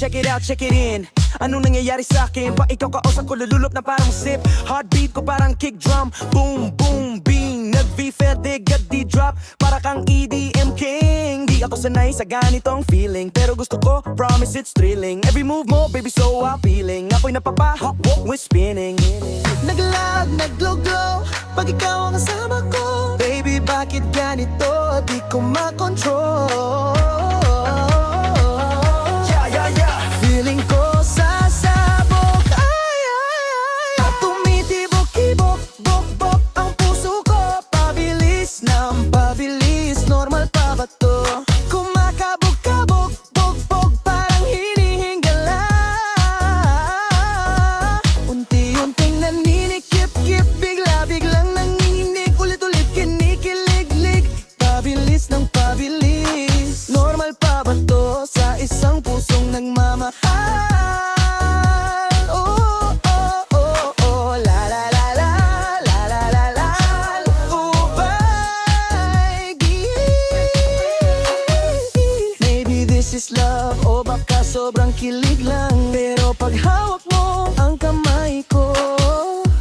check it out, check it in. Anong nangyayari sa akin? Pa ikaw kausap ko, lululop na parang sip. Heartbeat ko parang kick drum. Boom, boom, bing. Nag-V-Fede, D-drop. Para kang EDM king. Di ako sanay sa ganitong feeling, pero gusto ko, promise it's thrilling. Every move mo, baby, so appealing. Ako'y napapa-hop, with spinning. Naglag, naglow-glow pag ikaw ang kasama ko. Baby, bakit ganito? Di ko makontrol. Yeah, yeah, yeah. Feeling ko sasabog, ay, ay, ay. At tumitibok-tibok, bok-bok ang puso ko. Pabilis ng pabilis, normal pa ba to? Kumakabog-kabog, bog-bog, parang hinihingala. Unti-unting naninikip-kip, bigla-biglang nanginginig. Ulit-ulit kinikilig-lig, pabilis ng pabilis. Normal pa ba to sa isang pusong nagmamahal? Oh, oh, oh, oh, la la la la, la la la la. Maybe this is love o baka sobrang kilig lang. Pero pag hawak mo ang kamay ko,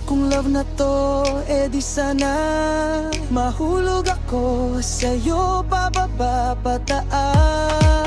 kung love na to, edi sana mahulog ako sa'yo, pababa, pataas.